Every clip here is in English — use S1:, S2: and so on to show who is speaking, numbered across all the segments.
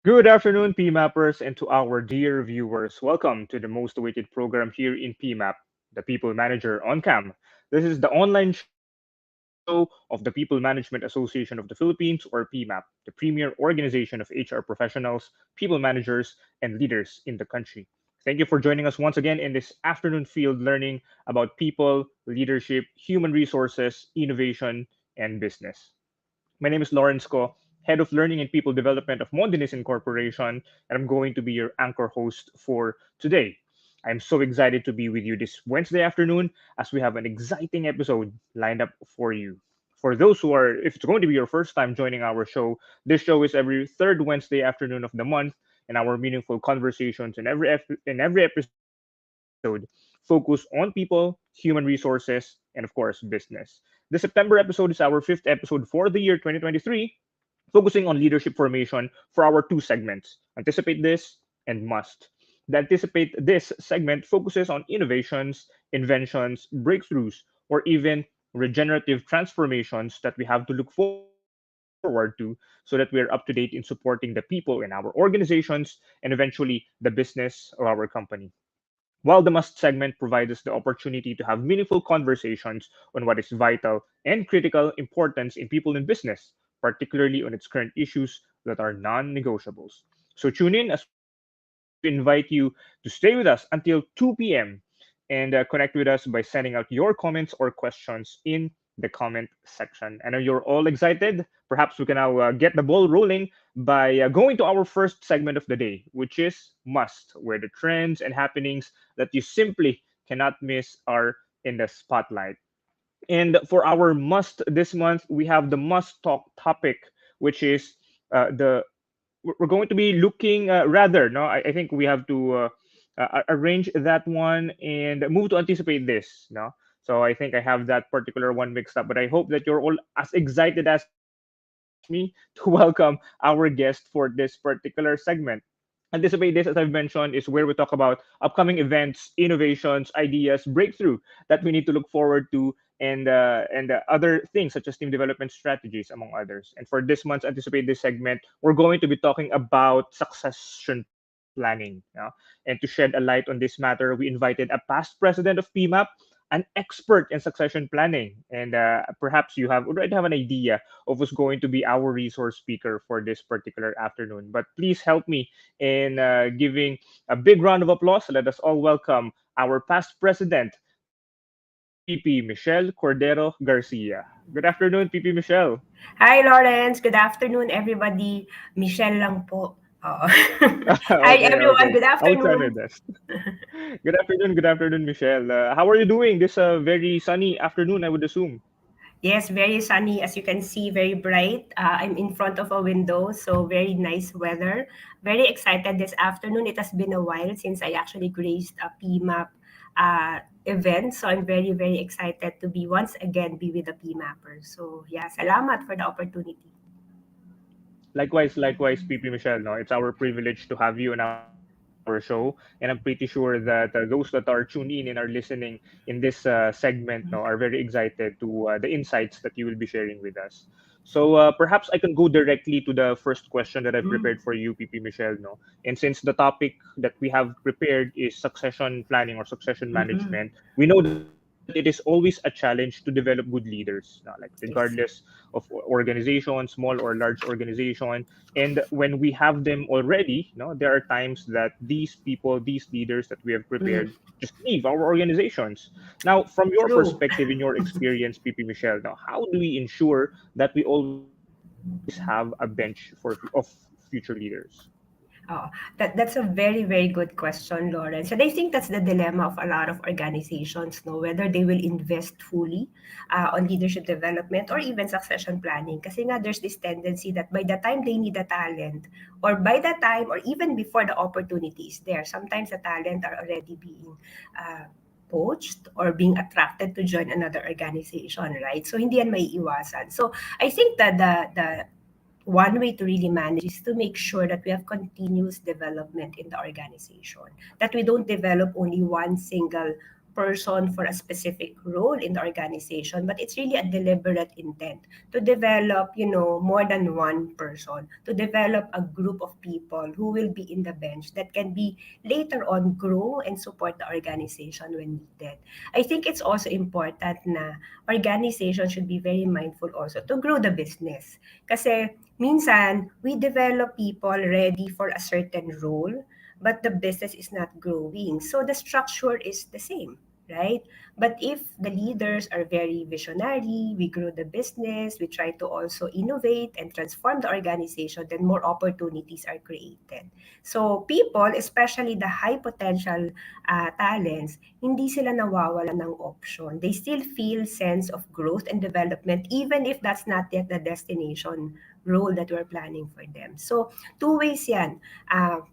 S1: Good afternoon, PMAppers, and to our dear viewers. Welcome to the most awaited program here in PMAP, the People Manager on Cam. This is the online show of the People Management Association of the Philippines, or PMAP, the premier organization of HR professionals, people managers, and leaders in the country. Thank you for joining us once again in this afternoon field learning about people, leadership, human resources, innovation, and business. My name is Lawrence Ko, Head of Learning and People Development of Mondinis Incorporation, and I'm going to be your anchor host for today. I'm so excited to be with you this Wednesday afternoon as we have an exciting episode lined up for you. For those who are, if it's going to be your first time joining our show, this show is every third Wednesday afternoon of the month, and our meaningful conversations in every episode focus on people, human resources, and of course, business. The September episode is our fifth episode for the year 2023, focusing on leadership formation for our two segments: Anticipate This and Must. The Anticipate This segment focuses on innovations, inventions, breakthroughs, or even regenerative transformations that we have to look forward to so that we are up to date in supporting the people in our organizations and eventually the business of our company. While the Must segment provides us the opportunity to have meaningful conversations on what is vital and critical importance in people in business, particularly on its current issues that are non negotiables. So tune in as we invite you to stay with us until 2 p.m. and connect with us by sending out your comments or questions in the comment section. I know you're all excited. Perhaps we can now get the ball rolling by going to our first segment of the day, which is Must, where the trends and happenings that you simply cannot miss are in the spotlight. And for our Must this month, we have the Must Talk topic, which is the we're going to be looking rather no I think we have to arrange that one and move to Anticipate This, no. So I think I have that particular one mixed up, but I hope that you're all as excited as me to welcome our guest for this particular segment. Anticipate This, as I've mentioned, is where we talk about upcoming events, innovations, ideas, breakthrough that we need to look forward to, and other things such as team development strategies, among others. And for this month's Anticipate This segment, we're going to be talking about succession planning. And to shed a light on this matter, we invited a past president of PMAP, an expert in succession planning, and perhaps you have already have an idea of who's going to be our resource speaker for this particular afternoon. But please help me in giving a big round of applause. Let us all welcome our past president, PP Michelle Cordero Garcia. Good afternoon, PP Michelle.
S2: Hi, Lawrence. Good afternoon, everybody. Michelle lang po. Oo. Hi,
S1: Okay,
S2: everyone.
S1: okay.
S2: Good
S1: I'll try my
S2: afternoon.
S1: best. Good afternoon, Michelle. How are you doing this very sunny afternoon, I would assume?
S2: Yes, very sunny. As you can see, very bright. I'm in front of a window, so very nice weather. Very excited this afternoon. It has been a while since I actually graced a PMAP event. So I'm very, very excited to be once again be with the PMAPers. So yeah, salamat for the opportunity.
S1: Likewise, PP Michelle. No, it's our privilege to have you on our show, and I'm pretty sure that those that are tuned in and are listening in this segment, no, are very excited to the insights that you will be sharing with us. So perhaps I can go directly to the first question that I've
S2: Mm.
S1: prepared for you, PP Michelle. No, and since the topic that we have prepared is succession planning or succession
S2: Mm-mm.
S1: management, we know that it is always a challenge to develop good leaders. No, like regardless
S2: Yes.
S1: of organization, small or large organization. And when we have them already, there are times that these people, these leaders that we have
S2: Mm.
S1: prepared, just leave our organizations. Now, from your
S2: True.
S1: perspective, in your experience, PP Michelle, now how do we ensure that we always have a bench of future leaders?
S2: Oh, that's a very, very good question, Lawrence. And I think that's the dilemma of a lot of organizations, no, whether they will invest fully on leadership development or even succession planning. Kasi nga, there's this tendency that by the time they need a talent, or by the time, or even before the opportunity is there, sometimes the talent are already being poached or being attracted to join another organization, right? So hindi yan may iwasan. So I think that the one way to really manage is to make sure that we have continuous development in the organization, that we don't develop only one single person for a specific role in the organization, but it's really a deliberate intent to develop, more than one person, to develop a group of people who will be in the bench that can be later on grow and support the organization when needed. I think it's also important na organization should be very mindful also to grow the business. Kasi minsan, we develop people ready for a certain role, but the business is not growing. So the structure is the same, right? But if the leaders are very visionary, we grow the business, we try to also innovate and transform the organization, then more opportunities are created. So people, especially the high potential talents, hindi sila nawawala ng option. They still feel sense of growth and development even if that's not yet the destination role that we're planning for them. So two ways yan,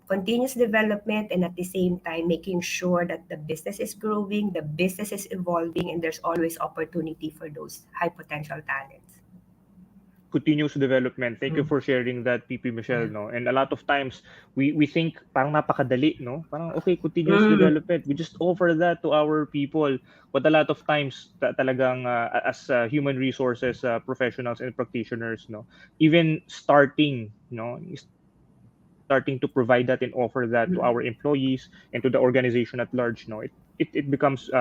S2: continuous development and at the same time making sure that the business is growing, the business is evolving, and there's always opportunity for those high potential talents.
S1: Continuous development. Thank you
S2: Mm.
S1: for sharing that, PP Michelle,
S2: Yeah.
S1: no? And a lot of times we think parang napakadali, no? Parang okay, continuous
S2: Mm.
S1: development. We just offer that to our people. But a lot of times talagang as human resources professionals and practitioners, no? Even starting, starting to provide that and offer that to
S2: Mm.
S1: our employees and to the organization at large, no? It becomes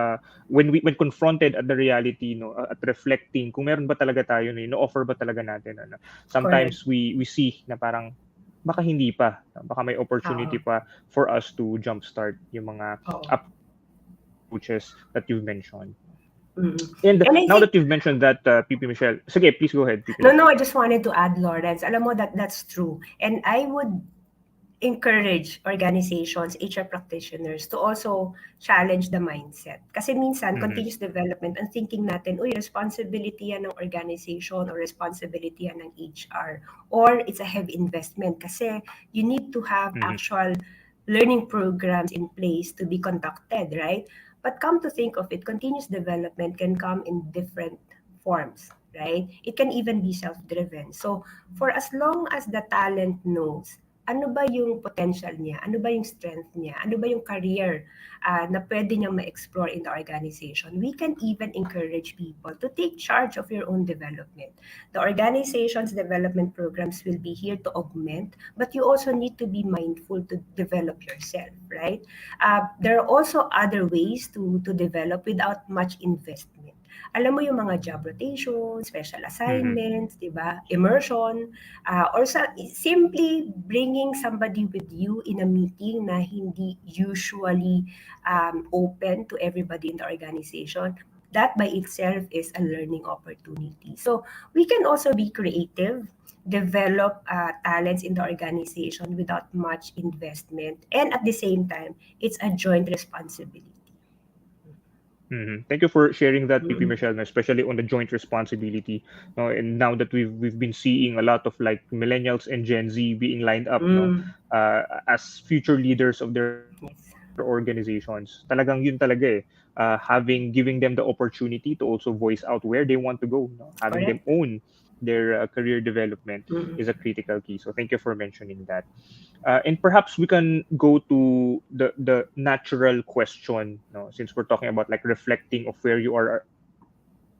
S1: when confronted at the reality, no, at reflecting kung meron ba talaga tayo, no, offer ba talaga natin, ano.
S2: Correct.
S1: Sometimes we see na parang baka hindi pa, baka may opportunity
S2: Oo.
S1: pa for us to jumpstart yung mga
S2: Oo.
S1: approaches that you've mentioned.
S2: Mm.
S1: And
S2: And I
S1: now
S2: think
S1: that you've mentioned that, PP Michelle, sige, please go ahead, PP
S2: no,
S1: Michelle.
S2: I just wanted to add, Lawrence. Alam mo that's true. And I would encourage organizations, HR practitioners to also challenge the mindset. Kasi minsan,
S1: Mhm.
S2: continuous development, ang thinking natin, uy, responsibility yan ng organization or responsibility yan ng HR. Or it's a heavy investment kasi you need to have
S1: Mhm.
S2: actual learning programs in place to be conducted, right? But come to think of it, continuous development can come in different forms, right? It can even be self-driven. So for as long as the talent knows ano ba yung potential niya, ano ba yung strength niya, ano ba yung career na pwede niyang ma-explore in the organization, we can even encourage people to take charge of your own development. The organization's development programs will be here to augment, but you also need to be mindful to develop yourself, right? There are also other ways to develop without much investment. Alam mo yung mga job rotation, special
S1: Mhm.
S2: assignments, di ba? Immersion, or simply bringing somebody with you in a meeting na hindi usually open to everybody in the organization. That by itself is a learning opportunity. So we can also be creative, develop talents in the organization without much investment, and at the same time, it's a joint responsibility.
S1: Thank you for sharing that, PP
S2: Mm.
S1: Michelle, especially on the joint responsibility. No, and now that we've been seeing a lot of like millennials and Gen Z being lined up, no,
S2: Mm.
S1: as future leaders of their
S2: Yes.
S1: organizations. Talagang yun talaga eh. Giving them the opportunity to also voice out where they want to go, no? Having them
S2: Correct.
S1: own their career development
S2: Mm.
S1: is a critical key. So thank you for mentioning that. And perhaps we can go to the natural question, no, since we're talking about like reflecting of where you are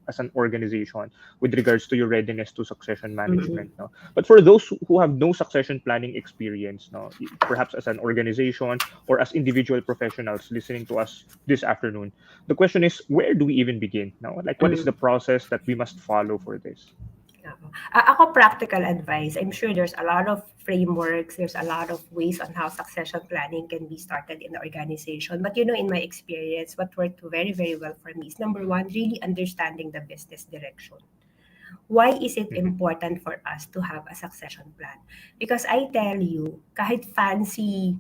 S1: as an organization with regards to your readiness to succession
S2: Mm.
S1: management, no. But for those who have no succession planning experience, no, perhaps as an organization or as individual professionals listening to us this afternoon, the question is, where do we even begin? Now, like, what is
S2: Mm.
S1: the process that we must follow for this?
S2: Oo. Ako practical advice, I'm sure there's a lot of frameworks, there's a lot of ways on how succession planning can be started in the organization. But in my experience, what worked very, very well for me is number one, really understanding the business direction. Why is it
S1: Mhm.
S2: important for us to have a succession plan? Because I tell you, kahit fancy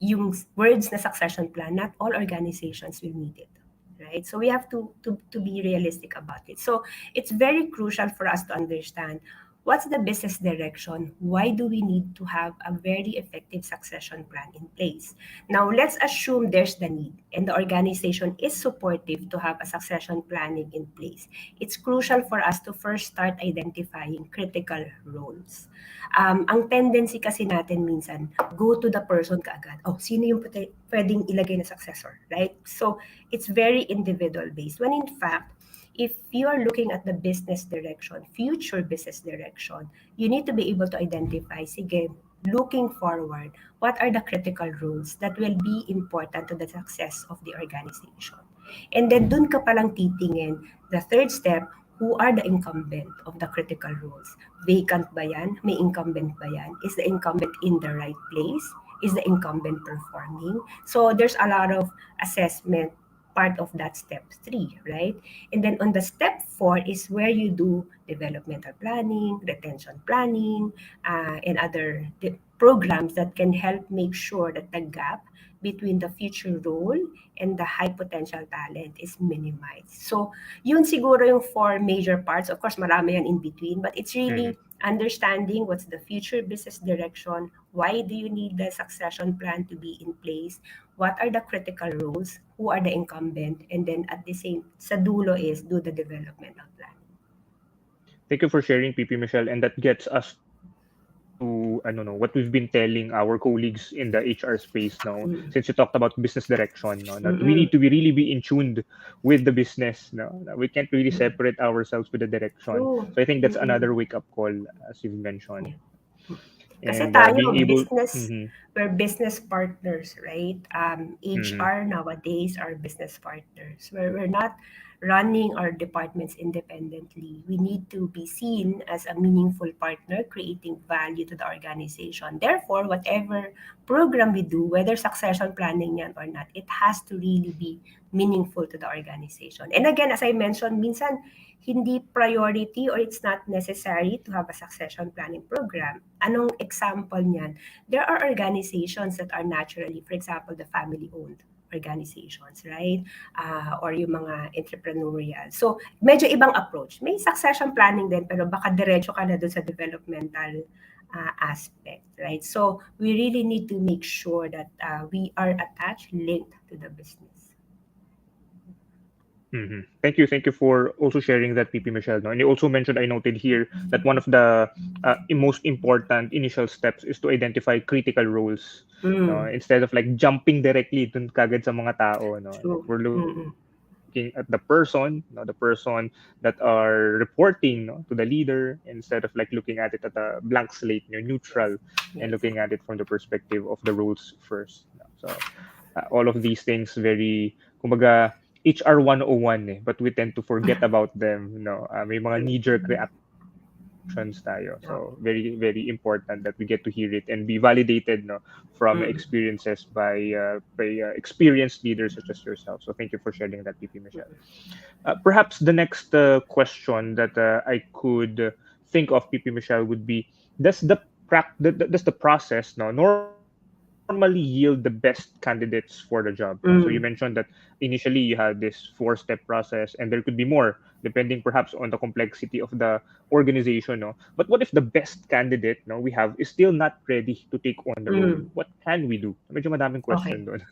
S2: yung words na succession plan, not all organizations will need it. Right? So we have to be realistic about it. So it's very crucial for us to understand what's the business direction? Why do we need to have a very effective succession plan in place? Now, let's assume there's the need and the organization is supportive to have a succession planning in place. It's crucial for us to first start identifying critical roles. Ang tendency kasi natin minsan, go to the person kaagad. Oh, sino yung pwedeng ilagay na successor, right? So, it's very individual based. When in fact, if you are looking at the business direction, future business direction, you need to be able to identify, sige, looking forward, what are the critical roles that will be important to the success of the organization? And then dun ka palang titingin, the third step, who are the incumbent of the critical roles? Vacant ba yan? May incumbent ba yan? Is the incumbent in the right place? Is the incumbent performing? So there's a lot of assessment part of that step 3, right? And then on the step 4 is where you do developmental planning, retention planning, and other programs that can help make sure that the gap between the future role and the high potential talent is minimized. So, yun siguro yung 4 major parts. Of course, marami yan in between, but it's really understanding what's the future business direction, why do you need the succession plan to be in place, what are the critical roles, who are the incumbent, and then at the same, sa dulo is do the developmental plan.
S1: Thank you for sharing, PP Michelle, and that gets us to I don't know what we've been telling our colleagues in the HR space now. Since you talked about business direction, no, that we need to be really be in tuned with the business. No, we can't really separate ourselves with the direction.
S2: True.
S1: So I think that's another wake up call, as you've mentioned.
S2: Kasi
S1: And
S2: tayo,
S1: being able,
S2: we're business partners, right?
S1: Mhm.
S2: HR nowadays are business partners. We're not running our departments independently. We need to be seen as a meaningful partner, creating value to the organization. Therefore, whatever program we do, whether succession planning yan or not, it has to really be meaningful to the organization. And again, as I mentioned, minsan, hindi priority or it's not necessary to have a succession planning program. Anong example niyan? There are organizations that are naturally, for example, the family-owned organizations, right? Or yung mga entrepreneurial. So, medyo ibang approach. May succession planning din, pero baka diretso ka na dun sa developmental aspect, right? So, we really need to make sure that we are attached, linked to the business.
S1: Thank you for also sharing that, PP Michelle. No? And you also mentioned, I noted here, that one of the most important initial steps is to identify critical roles. No? Instead of like jumping directly dun kagad sa mga tao. No? Like we're looking at the person, no? The person that are reporting, no? To the leader, instead of like looking at it at a blank slate, neutral, and looking at it from the perspective of the roles first. No? So all of these things very, kumbaga, HR 101 but we tend to forget about them, may mga knee-jerk reactions tayo. So very very important that we get to hear it and be validated, from experiences by experienced leaders such as yourself. So thank you for sharing that, PP Michelle. Perhaps the next question that I could think of, PP Michelle, would be, does the process normally yield the best candidates for the job? So you mentioned that initially you had this 4-step process and there could be more depending perhaps on the complexity of the organization. But what if the best candidate we have is still not ready to take on the role? What can we do? Medyo madaming question doon.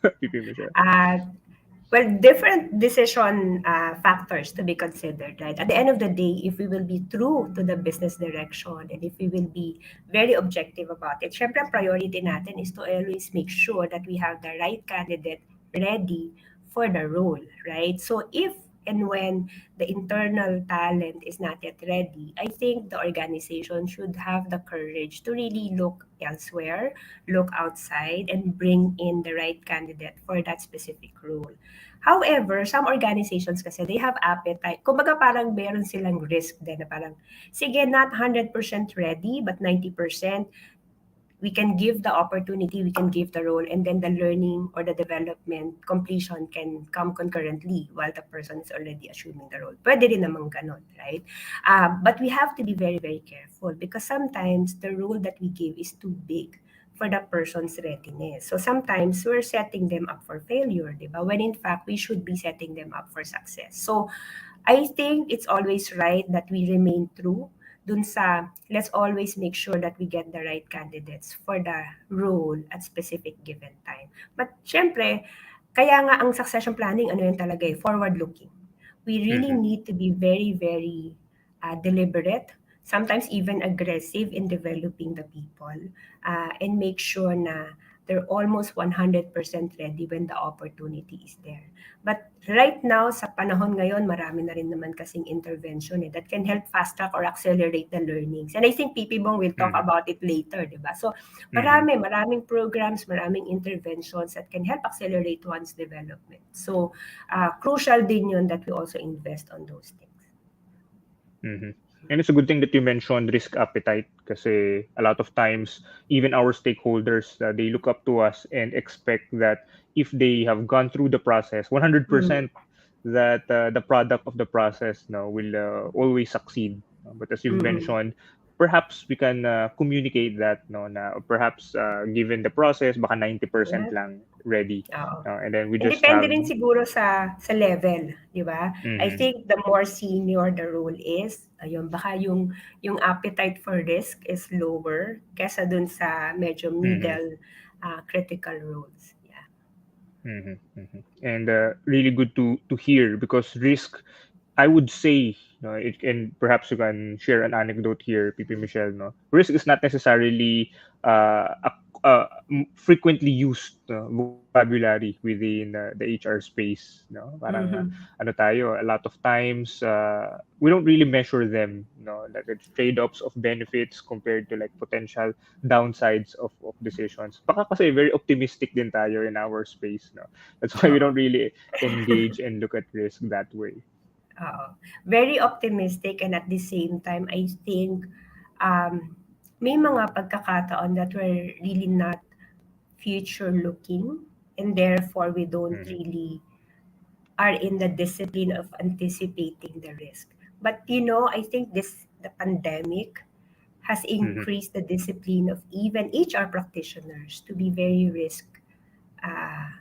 S2: Well, different decision factors to be considered, right? At the end of the day, if we will be true to the business direction and if we will be very objective about it, syempre ang priority natin is to always make sure that we have the right candidate ready for the role, right? So if and when the internal talent is not yet ready, I think the organization should have the courage to really look elsewhere, look outside, and bring in the right candidate for that specific role. However, some organizations kasi, they have appetite. Kumbaga parang meron silang risk din na parang, sige, not 100% ready, but 90%, we can give the opportunity, we can give the role, and then the learning or the development completion can come concurrently while the person is already assuming the role. Pwede rin namang ganon, right? But we have to be very, very careful because sometimes the role that we give is too big for the person's readiness. So sometimes we're setting them up for failure, diba? When in fact, we should be setting them up for success. So I think it's always right that we remain true dun sa let's always make sure that we get the right candidates for the role at specific given time. But syempre, kaya nga ang succession planning, ano yun talaga eh, forward-looking. We really
S1: Mhm.
S2: need to be very, very deliberate, sometimes even aggressive in developing the people and make sure na they're almost 100% ready when the opportunity is there. But right now, sa panahon ngayon, marami na rin naman kasing intervention that can help fast track or accelerate the learnings. And I think PP Bong will talk
S1: Mhm.
S2: about it later, di ba? So
S1: Mhm.
S2: maraming programs, maraming interventions that can help accelerate one's development. So crucial din yun that we also invest on those things.
S1: Mhm. And it's a good thing that you mentioned risk appetite kasi a lot of times even our stakeholders they look up to us and expect that if they have gone through the process 100%
S2: Mm.
S1: that the product of the process no will always succeed. But as you've
S2: Mm.
S1: mentioned, perhaps we can communicate that no na perhaps given the process baka 90%
S2: Yeah.
S1: lang ready
S2: Oo.
S1: and then we
S2: And
S1: just
S2: depende
S1: have
S2: rin siguro sa level, 'di ba? I
S1: mhm,
S2: think the more senior the role is, ayun, baka yung appetite for risk is lower kesa dun sa medyo
S1: mhm.
S2: middle critical roles. Yeah.
S1: Mhm, mhm. And really good to hear because risk, I would say, no, it and perhaps you can share an anecdote here, PP Michelle. No, risk is not necessarily frequently used vocabulary within the HR space. No, parang
S2: Mhm.
S1: ano tayo, a lot of times we don't really measure them. No, like it's trade-offs of benefits compared to like potential downsides of decisions. Baka kasi very optimistic din tayo in our space. No, that's why we
S2: Oo.
S1: don't really engage and look at risk that way.
S2: Oo. Very optimistic and at the same time, I think um, may mga pagkakataon that we're really not future looking and therefore we don't
S1: Mhm,
S2: really are in the discipline of anticipating the risk. But I think the pandemic has
S1: mhm,
S2: increased the discipline of even HR practitioners to be very risk uh,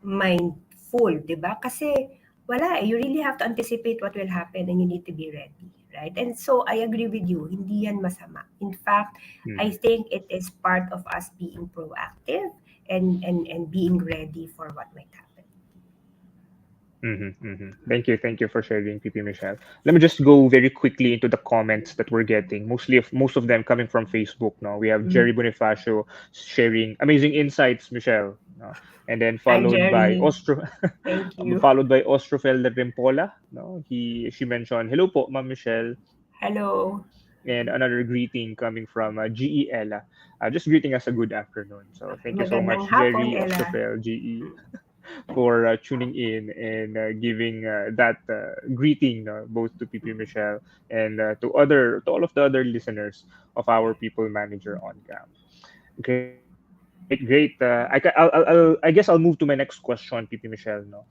S2: mindful, 'di ba? Kasi wala, you really have to anticipate what will happen and you need to be ready, right? And so I agree with you, hindi yan masama. In fact, I
S1: mhm.
S2: think it is part of us being proactive and being ready for what might happen.
S1: Thank you for sharing, PP Michelle. Let me just go very quickly into the comments that we're getting. Most of them coming from Facebook. No, we have Jerry
S2: Mhm.
S1: Bonifacio sharing amazing insights, Michelle. No, and then
S2: Hi, Jerry. Thank you.
S1: Followed by Ostrofelder Rimpola. No, she mentioned hello po, Ma'am Michelle,
S2: Hello.
S1: and another greeting coming from GE Ella. Just greeting us a good afternoon. So thank you so
S2: Magandang
S1: much,
S2: hapon,
S1: Jerry,
S2: Ella.
S1: Ostrofel, GE, for tuning in and giving that greeting both to PP Michelle and to all of the other listeners of our People Manager on Cam. Great, great. I guess I'll move to my next question, PP Michelle. No,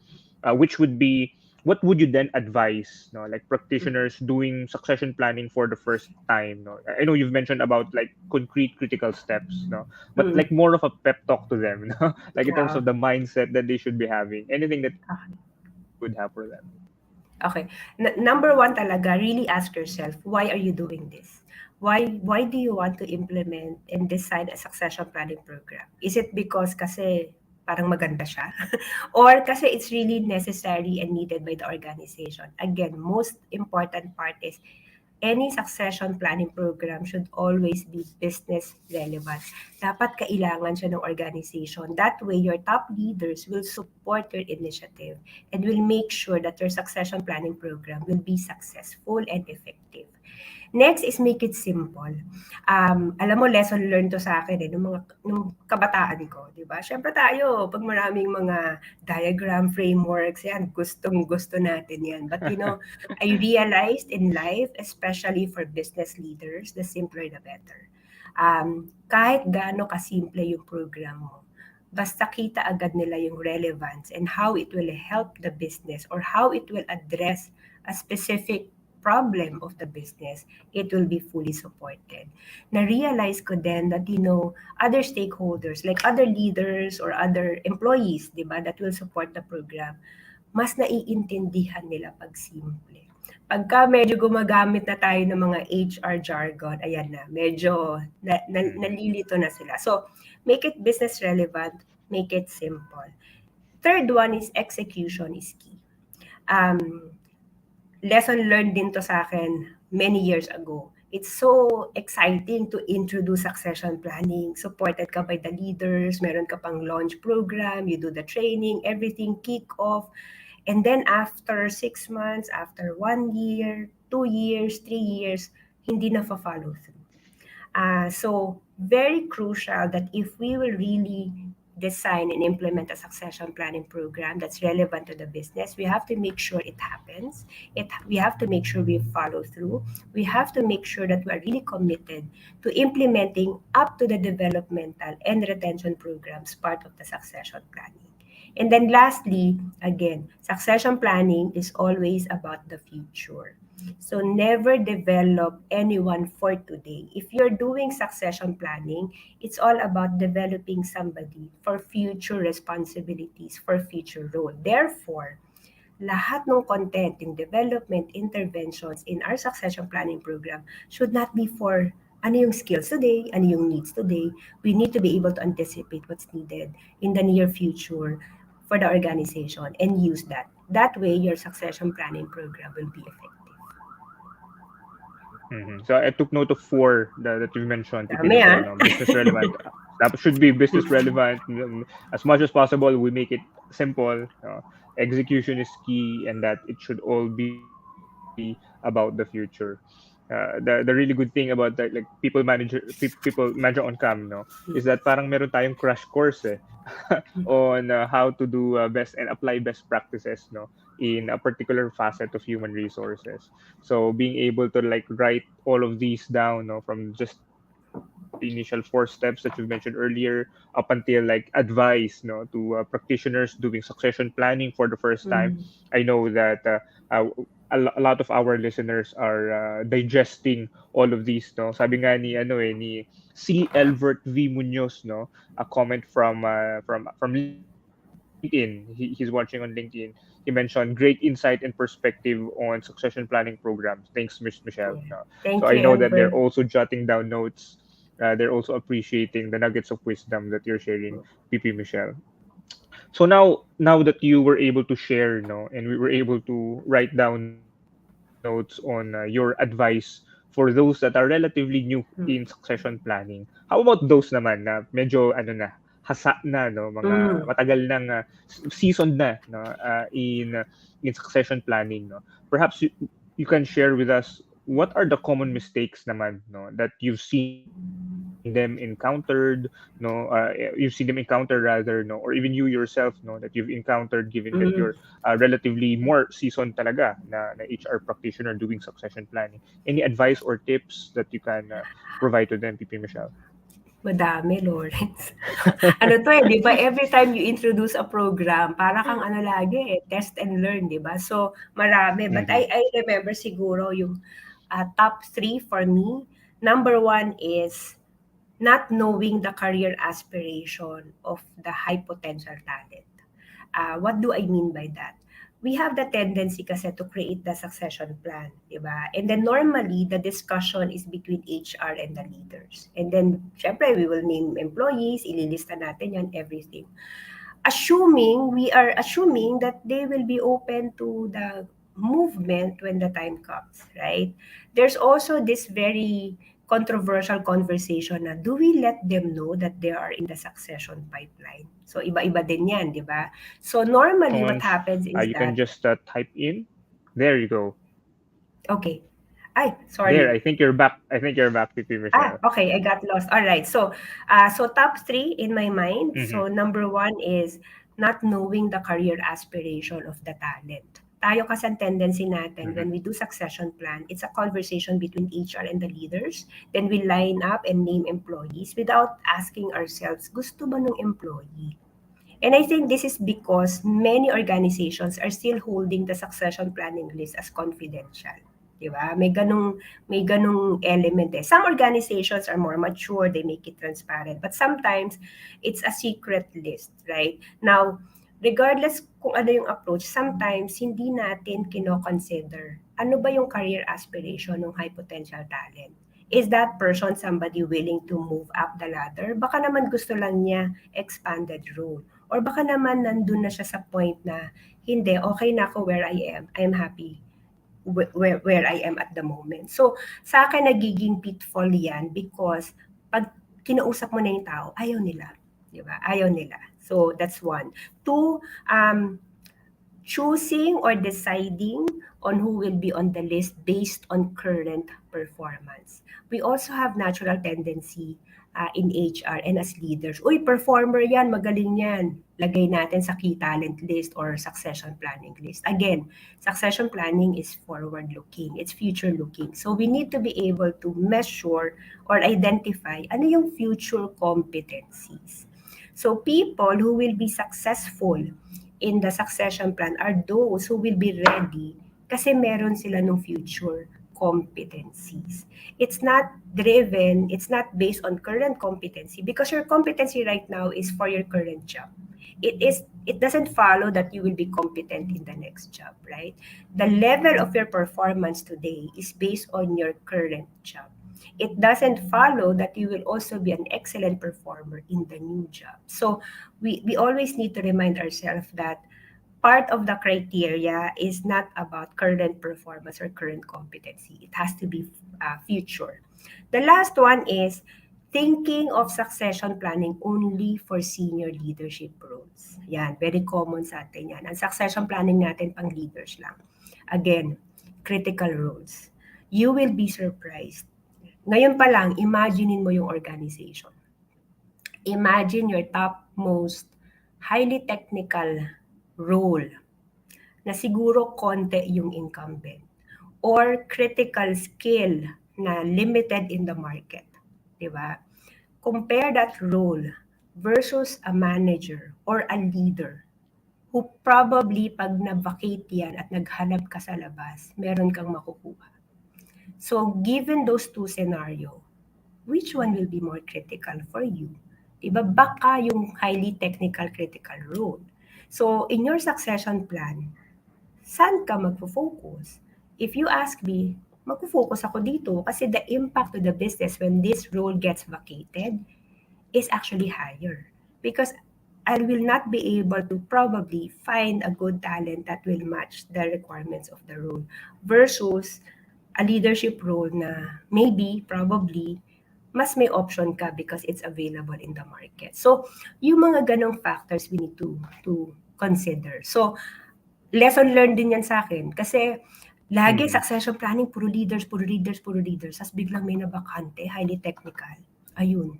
S1: which would be what would you then advise? No, like practitioners doing succession planning for the first time. No, I know you've mentioned about like concrete critical steps. No, but
S2: Mm.
S1: like more of a pep talk to them. No, like in terms
S2: Yeah.
S1: of the mindset that they should be having. Anything that would have for them.
S2: Okay. Number one talaga, really ask yourself, why are you doing this? Why do you want to implement and design a succession planning program? Is it because kasi parang maganda siya? Or kasi it's really necessary and needed by the organization? Again, most important part is any succession planning program should always be business relevant. Dapat kailangan siya ng organization. That way, your top leaders will support your initiative and will make sure that your succession planning program will be successful and effective. Next is make it simple. Alam mo, lesson learned to sa akin nung kabataan ko, di ba? Siyempre tayo, pag maraming mga diagram, frameworks, yan, gustong-gusto natin yan. But I realized in life, especially for business leaders, the simpler the better. Kahit gaano kasimple yung program mo, basta kita agad nila yung relevance and how it will help the business or how it will address a specific problem of the business, it will be fully supported. Na-realize ko then that, other stakeholders, like other leaders or other employees, di ba, that will support the program, mas naiintindihan nila pag simple. pagka medyo gumagamit na tayo ng mga HR jargon, ayan na, medyo nalilito na sila. So, make it business relevant, make it simple. Third one is execution is key. Lesson learned din to sa akin many years ago. It's so exciting to introduce succession planning. Supported ka by the leaders, meron ka pang launch program, you do the training, everything kick off. And then after 6 months, after 1 year, 2 years, 3 years, hindi na follow through. So very crucial that if we will really design and implement a succession planning program that's relevant to the business, we have to make sure it happens. We have to make sure we follow through. We have to make sure that we are really committed to implementing up to the developmental and retention programs part of the succession planning. And then lastly, again, succession planning is always about the future. So never develop anyone for today. If you're doing succession planning, it's all about developing somebody for future responsibilities, for future role. Therefore, lahat ng content, yung development interventions in our succession planning program should not be for ano yung skills today, ano yung needs today. We need to be able to anticipate what's needed in the near future for the organization and use that. That way, your succession planning program will be effective.
S1: So I took note of four that you mentioned, PP
S2: Dami
S1: Michelle, no? Business relevant. That should be business relevant. As much as possible, we make it simple. Execution is key, and that it should all be about the future. The really good thing about that, like people manager on cam, no, is that parang meron tayong crash course on how to do best and apply best practices, no, in a particular facet of human resources. So being able to like write all of these down, no, from just the initial 4 steps that you've mentioned earlier up until like advice, no, to practitioners doing succession planning for the first time. I know that a lot of our listeners are digesting all of these, no. Sabi nga ni ni C. Elvert V. Munoz, no, a comment from LinkedIn. He's watching on LinkedIn. He mentioned great insight and perspective on succession planning programs. Thanks, Miss Michelle. No. So I know
S2: Thank
S1: that
S2: you,
S1: they're
S2: Albert.
S1: also jotting down notes. They're also appreciating the nuggets of wisdom that you're sharing, PP Michelle. So now that you were able to share, no, and we were able to write down notes on your advice for those that are relatively new in succession planning. How about those naman na medyo hasa na, no, mga
S2: Mm.
S1: matagal nang seasoned na, no, in succession planning, no. Perhaps you can share with us what are the common mistakes naman, no, that you've seen them encountered, no, you've seen them encounter rather, no, or even you yourself, no, that you've encountered, given that you're relatively more seasoned talaga na HR practitioner doing succession planning. Any advice or tips that you can provide to them, PP Michelle?
S2: Madami, Lawrence. Ano to di ba? Every time you introduce a program, para kang ano lagi test and learn, di ba? So, marami. But
S1: Mm-hmm.
S2: I remember siguro yung top 3 for me. Number 1 is not knowing the career aspiration of the high potential talent. What do I mean by that? We have the tendency kasi to create the succession plan, di ba? And then normally, the discussion is between HR and the leaders. And then, syempre, we will name employees, ililista natin yan, everything. We are assuming that they will be open to the movement when the time comes, right? There's also this very controversial conversation na do we let them know that they are in the succession pipeline? So iba-iba din yan, di ba? So normally what
S1: Once
S2: happens is
S1: you can
S2: that,
S1: just type in. There you go.
S2: okay, ay,
S1: There,
S2: sorry.
S1: I think you're back. I think you're back, PP Michelle.
S2: Okay, I got lost. All right. So, top 3 in my mind.
S1: Mm-hmm.
S2: So, number 1 is not knowing the career aspiration of the talent. Tayo kasi ang tendency natin
S1: Mm-hmm.
S2: when we do succession plan, it's a conversation between HR and the leaders. Then we line up and name employees without asking ourselves, gusto ba ng employee? And I think this is because many organizations are still holding the succession planning list as confidential. Di ba? May ganung element eh. Some organizations are more mature, they make it transparent. But sometimes, it's a secret list, right? Now, regardless kung ano yung approach, sometimes hindi natin kino-consider ano ba yung career aspiration ng high potential talent. Is that person somebody willing to move up the ladder? Baka naman gusto lang niya expanded role. Or baka naman nandun na siya sa point na hindi, okay na ako where I am. I'm happy where I am at the moment. So, sa akin nagiging pitfall yan because pag kinausap mo na yung tao, ayaw nila. Di ba? Ayaw nila. So, that's one. Two, choosing or deciding on who will be on the list based on current performance. We also have natural tendency in HR and as leaders. Uy, performer yan, magaling yan. Lagay natin sa key talent list or succession planning list. Again, succession planning is forward-looking. It's future-looking. So we need to be able to measure or identify ano yung future competencies. So people who will be successful in the succession plan are those who will be ready kasi meron sila ng future competencies. It's not driven, it's not based on current competency because your competency right now is for your current job. It doesn't follow that you will be competent in the next job, right? The level of your performance today is based on your current job. It doesn't follow that you will also be an excellent performer in the new job. So we always need to remind ourselves that part of the criteria is not about current performance or current competency. It has to be future. The last one is thinking of succession planning only for senior leadership roles. Yan, very common sa atin yan. Ang succession planning natin pang leaders lang. Again, critical roles. You will be surprised. Ngayon pa lang, imaginein mo yung organization. Imagine your topmost highly technical role na siguro konti yung incumbent or critical skill na limited in the market. Diba? Compare that role versus a manager or a leader who probably pag na-vacate yan at naghanap ka sa labas, meron kang makukuha. So, given those two scenario, which one will be more critical for you? Diba? Baka yung highly technical critical role. So, in your succession plan, saan ka magfo-focus? If you ask me, magfo-focus ako dito kasi the impact to the business when this role gets vacated is actually higher. Because I will not be able to probably find a good talent that will match the requirements of the role versus a leadership role na maybe, probably, mas may option ka because it's available in the market. So, yung mga ganong factors we need to consider. So, lesson learned din yan sa akin. Kasi, lagi succession planning, puro leaders. Tapos biglang may nabakante, highly technical. Ayun.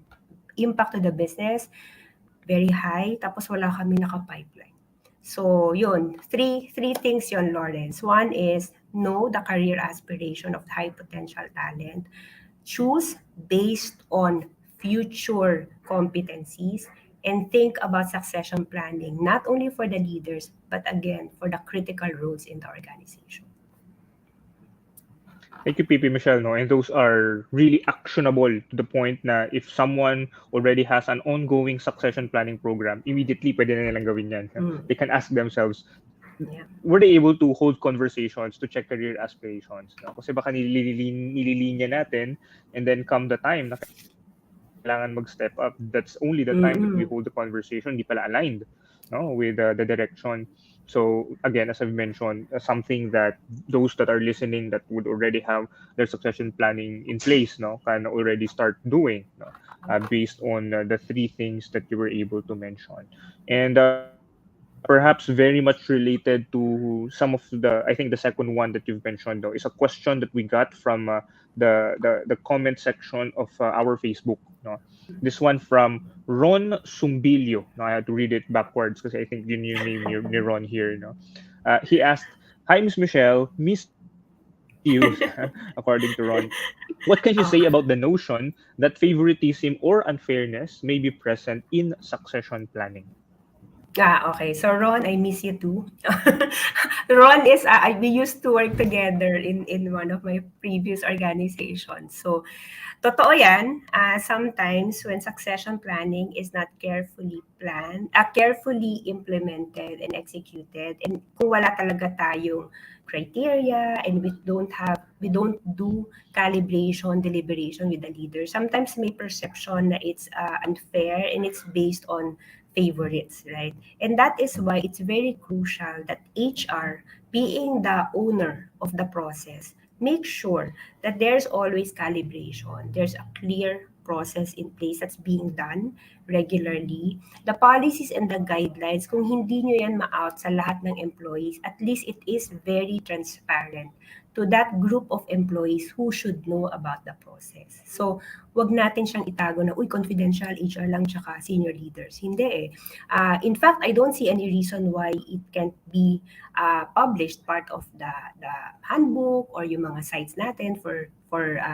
S2: Impact to the business, very high. Tapos wala kami naka-pipeline. So, yun. Three things yun, Lawrence. One is, know the career aspiration of high potential talent. Choose based on future competencies and think about succession planning, not only for the leaders, but again, for the critical roles in the organization.
S1: Thank you, PP Michelle. No? And those are really actionable to the point na if someone already has an ongoing succession planning program, immediately pwede na nilang gawin yan. They can ask themselves, were they able to hold conversations to check career aspirations? No? Kasi baka nililinya natin and then come the time na kailangan mag-step up, that's only the time that we hold the conversation, hindi pala aligned no, with the direction. So again, as I've mentioned, something that those that are listening that would already have their succession planning in place, no, can already start doing, no, based on the three things that you were able to mention, and perhaps very much related to some of the, I think the second one that you've mentioned though is a question that we got from the comment section of our Facebook. No? This one from Ron Sumbilio. No, I had to read it backwards because I think you knew name ni Ron here. No? He asked, "Hi, Miss Michelle, Miss you," according to Ron. "What can you say about the notion that favoritism or unfairness may be present in succession planning?"
S2: Okay. So Ron, I miss you too. Ron is we used to work together in one of my previous organizations. So totoo 'yan. Sometimes when succession planning is not carefully planned, carefully implemented and executed, and kung wala talaga tayong criteria and we don't do calibration, deliberation with the leader, sometimes may perception na it's unfair and it's based on favorites, right? And that is why it's very crucial that HR, being the owner of the process, make sure that there's always calibration. There's a clear process in place that's being done regularly. The policies and the guidelines, kung hindi nyo yan ma-out sa lahat ng employees, at least it is very transparent to that group of employees who should know about the process. So, wag natin siyang itago na, uy, confidential, HR lang, tsaka senior leaders. Hindi eh. In fact, I don't see any reason why it can't be published part of the handbook or yung mga sites natin for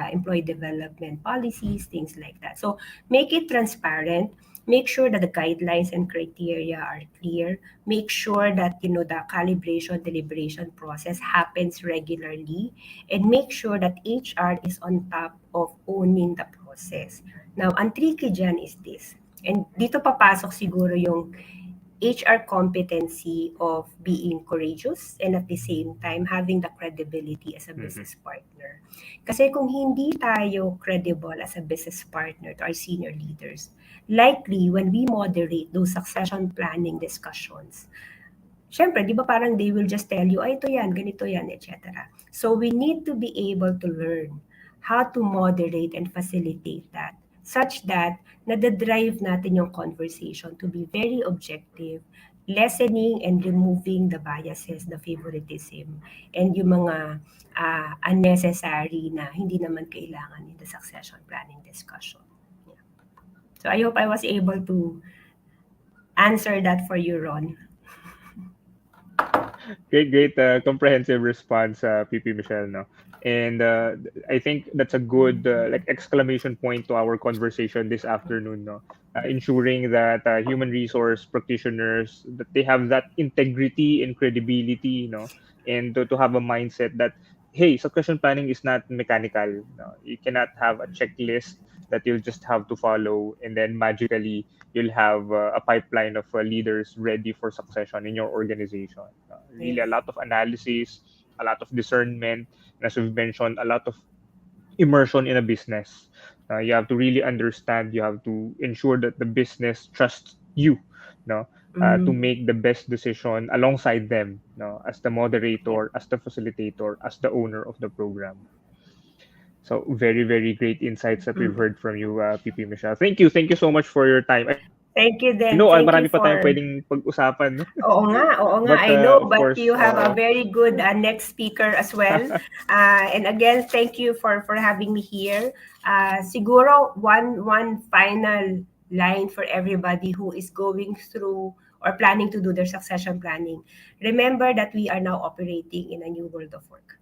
S2: employee development policies, things like that. So make it transparent. Make sure that the guidelines and criteria are clear. Make sure that the calibration deliberation process happens regularly, and make sure that HR is on top of owning the process. Now, ang tricky dyan is this. And dito papasok siguro yung HR competency of being courageous and at the same time having the credibility as a business partner. Kasi kung hindi tayo credible as a business partner to our senior leaders, likely when we moderate those succession planning discussions, syempre, di ba parang they will just tell you, ay, ito yan, ganito yan, etc. So we need to be able to learn how to moderate and facilitate that such that nadadrive natin yung conversation to be very objective, lessening and removing the biases, the favoritism, and yung mga unnecessary na hindi naman kailangan in the succession planning discussion. Yeah. So I hope I was able to answer that for you, Ron.
S1: Great, comprehensive response, PP Michelle, no? And I think that's a good like exclamation point to our conversation this afternoon, no? Ensuring that human resource practitioners that they have that integrity and credibility, and to have a mindset that hey, succession planning is not mechanical. No? You cannot have a checklist that you'll just have to follow and then magically you'll have a pipeline of leaders ready for succession in your organization. Really, a lot of analysis, a lot of discernment, and as we've mentioned, a lot of immersion in a business. You have to really understand. You have to ensure that the business trusts you, to make the best decision alongside them, as the moderator, as the facilitator, as the owner of the program. So very, very great insights that we've heard from you, PP Michelle. Thank you so much for your time.
S2: Thank you
S1: I
S2: then.
S1: know
S2: Thank
S1: marami
S2: you
S1: pa tayong
S2: for...
S1: pwedeng pag-usapan. No?
S2: Oo nga,
S1: But,
S2: I know,
S1: of
S2: but
S1: course,
S2: you have a very good next speaker as well. And again, thank you for having me here. Siguro one final line for everybody who is going through or planning to do their succession planning. Remember that we are now operating in a new world of work.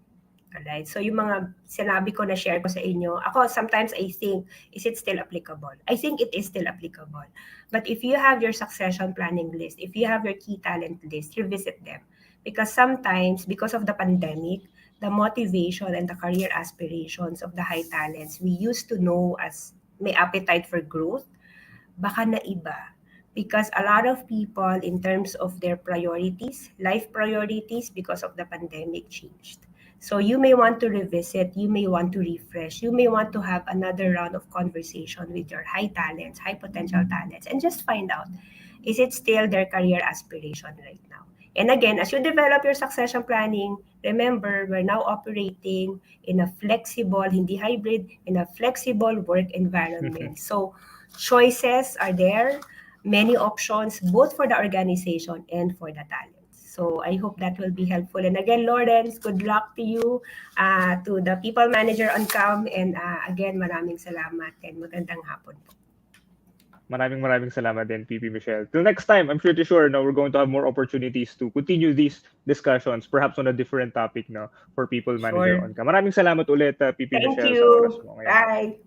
S2: Alright? So yung mga sinabi ko na share ko sa inyo, ako sometimes I think, is it still applicable? I think it is still applicable. But if you have your succession planning list, if you have your key talent list, revisit them. Because sometimes, because of the pandemic, the motivation and the career aspirations of the high talents we used to know as may appetite for growth, baka naiba. Because a lot of people, in terms of their priorities, life priorities, because of the pandemic changed. So you may want to revisit, you may want to refresh, you may want to have another round of conversation with your high talents, high potential talents, and just find out, is it still their career aspiration right now? And again, as you develop your succession planning, remember, we're now operating in a flexible, hindi hybrid, in a flexible work environment. So choices are there, many options, both for the organization and for the talent. So I hope that will be helpful. And again, Lawrence, good luck to you, to the people manager on CAM. And again, maraming salamat and magandang hapon po.
S1: Maraming salamat din, PP Michelle. Till next time, I'm pretty sure we're going to have more opportunities to continue these discussions, perhaps on a different topic for people manager on CAM. Maraming salamat ulit, PP
S2: Thank
S1: Michelle,
S2: you.
S1: sa oras mo ngayon.
S2: Bye.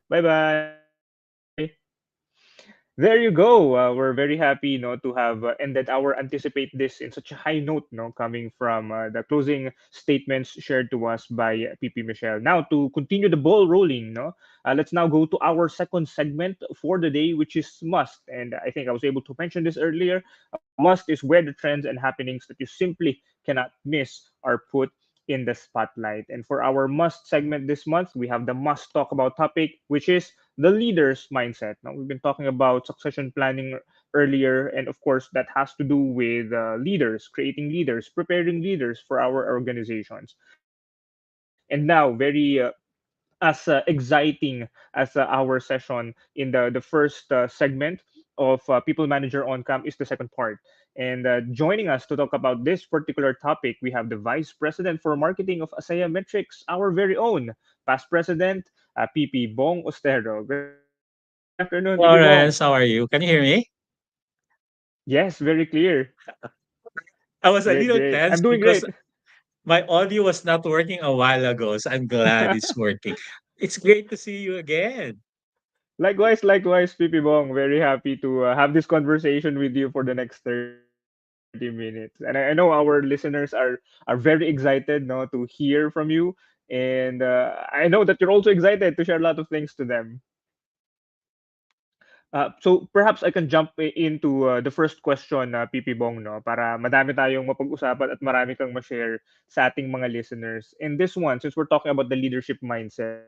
S1: Bye-bye. There you go. We're very happy, to have ended our anticipate this in such a high note, coming from the closing statements shared to us by PP Michelle. Now, to continue the ball rolling, let's now go to our second segment for the day, which is must. And I think I was able to mention this earlier. Must is where the trends and happenings that you simply cannot miss are put in the spotlight. And for our must segment this month, we have the must talk about topic, which is the leader's mindset. Now, we've been talking about succession planning earlier, and of course, that has to do with leaders, creating leaders, preparing leaders for our organizations. And now, very as exciting as our session in the first segment of People Manager on Cam is the second part. And joining us to talk about this particular topic, we have the Vice President for Marketing of Asaya Metrics, our very own past President, PP Bong Ostero. Good afternoon, PP Bong.
S3: Lawrence, how are you? Can you hear me?
S1: Yes, very clear.
S3: I was a
S1: Great,
S3: little
S1: great.
S3: tense
S1: I'm doing
S3: because
S1: great.
S3: my audio was not working a while ago, so I'm glad it's working. It's great to see you again.
S1: Likewise, PP Bong. Very happy to have this conversation with you for the next 30 minutes. And I know our listeners are very excited, to hear from you. And I know that you're also excited to share a lot of things to them. So perhaps I can jump into the first question, PP Bong, para madami tayong mapag-usapan at marami kang ma-share sa ating mga listeners. In this one, since we're talking about the leadership mindset,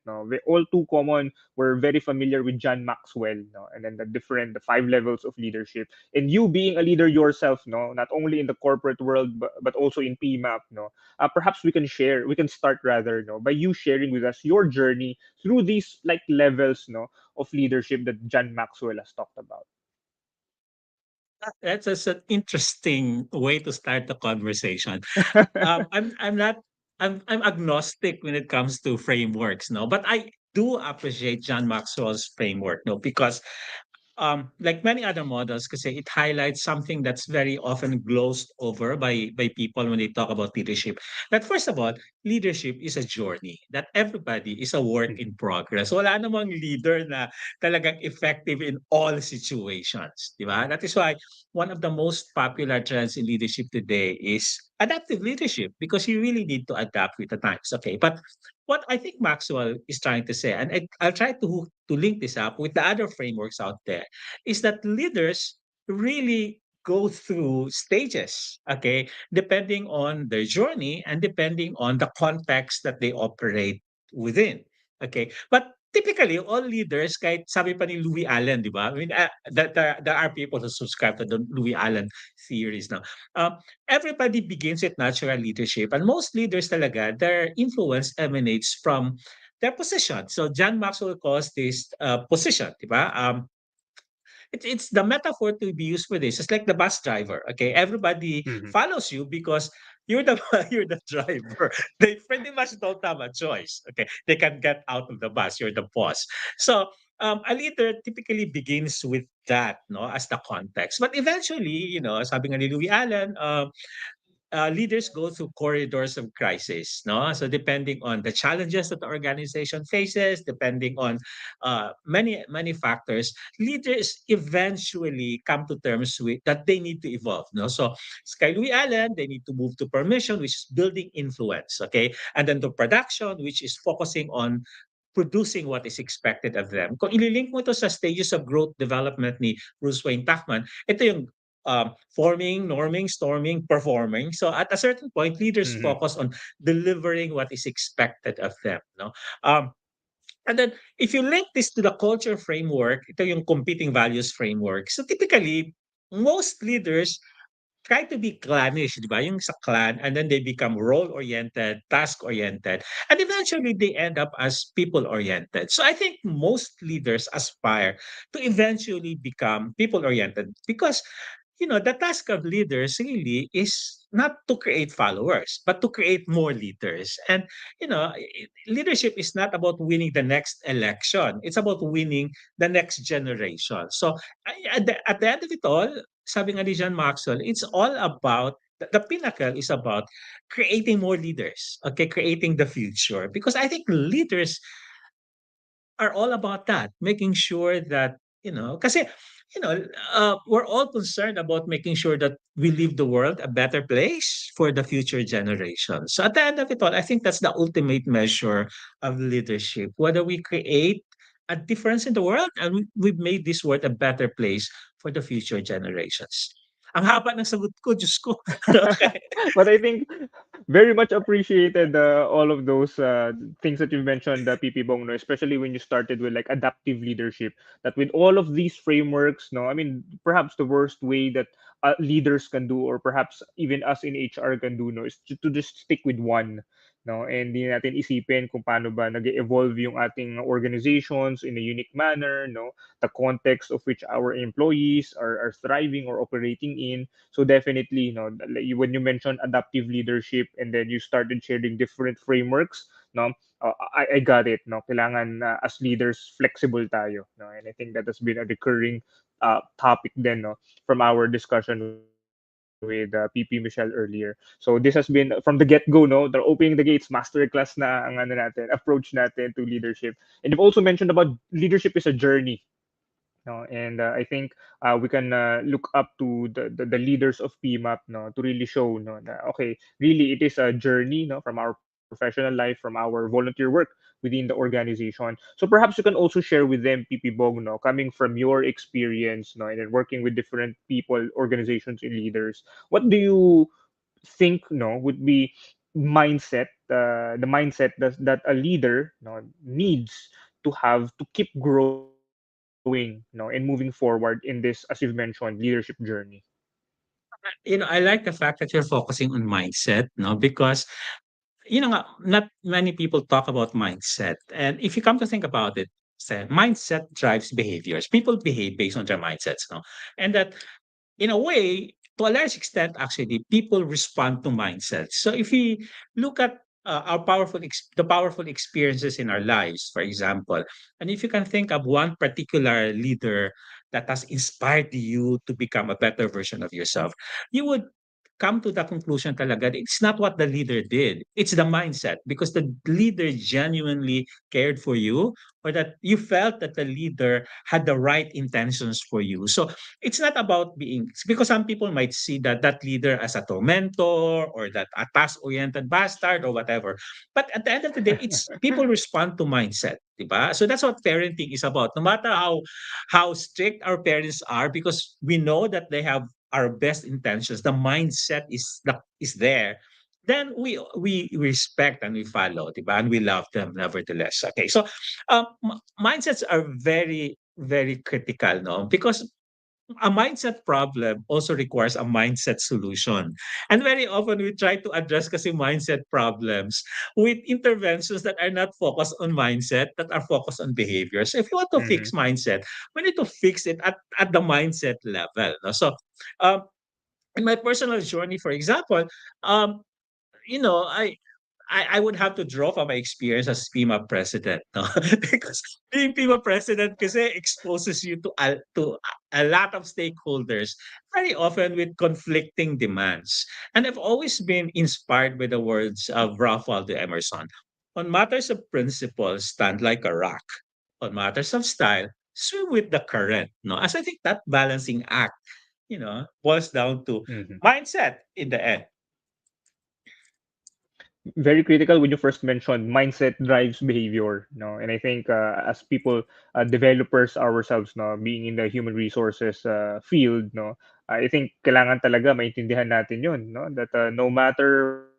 S1: we all too common, we're very familiar with John Maxwell, and then the 5 levels of leadership. And you being a leader yourself, not only in the corporate world but also in PMAP, perhaps we can start rather, by you sharing with us your journey through these like levels, of leadership that John Maxwell has talked about.
S3: That's just an interesting way to start the conversation. I'm not I'm agnostic when it comes to frameworks, no, but I do appreciate John Maxwell's framework, no, because like many other models, because it highlights something that's very often glossed over by people when they talk about leadership. That first of all, leadership is a journey. That everybody is a work
S1: Mhm.
S3: in progress. Wala namang leader na talagang effective in all situations, di ba? That is why one of the most popular trends in leadership today is adaptive leadership because you really need to adapt with the times. Okay, but what I think Maxwell is trying to say, and I'll try to link this up with the other frameworks out there, is that leaders really go through stages, okay, depending on their journey and depending on the context that they operate within. Okay, but typically all leaders, kahit sabi pa ni Louis Allen, di ba? I mean, there are people who subscribe to the Louis Allen theories now. Everybody begins with natural leadership, and most leaders talaga, their influence emanates from their position. So John Maxwell calls this position, di ba? It's the metaphor to be used for this. It's like the bus driver. Okay, everybody
S1: Mhm.
S3: follows you because you're the you're the driver. They pretty much don't have a choice. Okay, they can get out of the bus. You're the boss. So a leader typically begins with that, no, as the context. But eventually, sabi nga ni Louis Allen, leaders go through corridors of crisis, no? So depending on the challenges that the organization faces, depending on many factors, leaders eventually come to terms with that they need to evolve, no? So Sky Louis Allen, they need to move to permission, which is building influence, okay, and then to production, which is focusing on producing what is expected of them. Kung ililink mo ito sa stages of growth development ni Bruce Wayne Tachman, ito yung forming, norming, storming, performing. So at a certain point, leaders
S1: Mhm.
S3: focus on delivering what is expected of them. No, um, and then if you link this to the culture framework, ito yung competing values framework. So typically, most leaders try to be clannish, di ba? Yung sa clan, and then they become role-oriented, task-oriented, and eventually they end up as people-oriented. So I think most leaders aspire to eventually become people-oriented because the task of leaders really is not to create followers, but to create more leaders. And, leadership is not about winning the next election. It's about winning the next generation. So at the end of it all, sabi nga ni John Maxwell, it's all about, the pinnacle is about creating more leaders, okay, creating the future. Because I think leaders are all about that, making sure that Kasi, we're all concerned about making sure that we leave the world a better place for the future generations. So at the end of it all, I think that's the ultimate measure of leadership, whether we create a difference in the world and we've made this world a better place for the future generations. Ang haba ng sagot ko, Diyos ko. Okay.
S1: But I think very much appreciated all of those things that you mentioned, PP Bong, no? Especially when you started with like adaptive leadership. That with all of these frameworks, no, I mean, perhaps the worst way that leaders can do, or perhaps even us in HR can do, no, is to just stick with one. No, and hindi natin isipin kung paano ba nag-evolve yung ating organizations in a unique manner, no, the context of which our employees are thriving or operating in. So definitely, when you mentioned adaptive leadership and then you started sharing different frameworks, no, I got it. No, kailangan as leaders flexible tayo. No, and I think that has been a recurring topic then, no, from our discussion with PP Michelle earlier. So this has been from the get go. No, they're opening the gates, masterclass na ang ano natin, approach natin to leadership. And you've also mentioned about leadership is a journey. No, and I think we can look up to the leaders of PMAP, no, to really show, no, na, okay, really it is a journey, no, from our professional life, from our volunteer work within the organization. So perhaps you can also share with them, PP Bog, no, coming from your experience, no, and then working with different people, organizations, and leaders. What do you think, no, would be mindset, the mindset that a leader, no, needs to have to keep growing, no, and moving forward in this, as you've mentioned, leadership journey?
S3: I like the fact that you're focusing on mindset, no, because nga, not many people talk about mindset. And if you come to think about it, say, mindset drives behaviors. People behave based on their mindsets, no? And that, in a way, to a large extent, actually, people respond to mindsets. So if we look at our the powerful experiences in our lives, for example, and if you can think of one particular leader that has inspired you to become a better version of yourself, you would come to the conclusion talaga that it's not what the leader did. It's the mindset because the leader genuinely cared for you or that you felt that the leader had the right intentions for you. So it's not about being, because some people might see that leader as a tormentor or that a task-oriented bastard or whatever. But at the end of the day, it's people respond to mindset. Diba? So that's what parenting is about. No matter how strict our parents are, because we know that they have our best intentions, the mindset is there, then we respect and we follow, diba? And we love them nevertheless. Okay, so mindsets are very very critical, no? Because a mindset problem also requires a mindset solution. And very often we try to address kasi mindset problems with interventions that are not focused on mindset, that are focused on behavior. So if you want to fix
S1: Mm-hmm.
S3: mindset, we need to fix it at the mindset level. No? So um, in my personal journey, for example, um, you know, I I would have to draw from my experience as PIMA president, no? Because being PIMA president kasi exposes you to a lot of stakeholders, very often with conflicting demands. And I've always been inspired by the words of Ralph Waldo Emerson. On matters of principle, stand like a rock. On matters of style, swim with the current. No, as I think that balancing act, boils down to
S1: Mm-hmm.
S3: mindset in the end.
S1: Very critical when you first mentioned mindset drives behavior, no, and I think as people, developers ourselves, no, being in the human resources field, no, I think kailangan talaga maintindihan natin yun, no, that no matter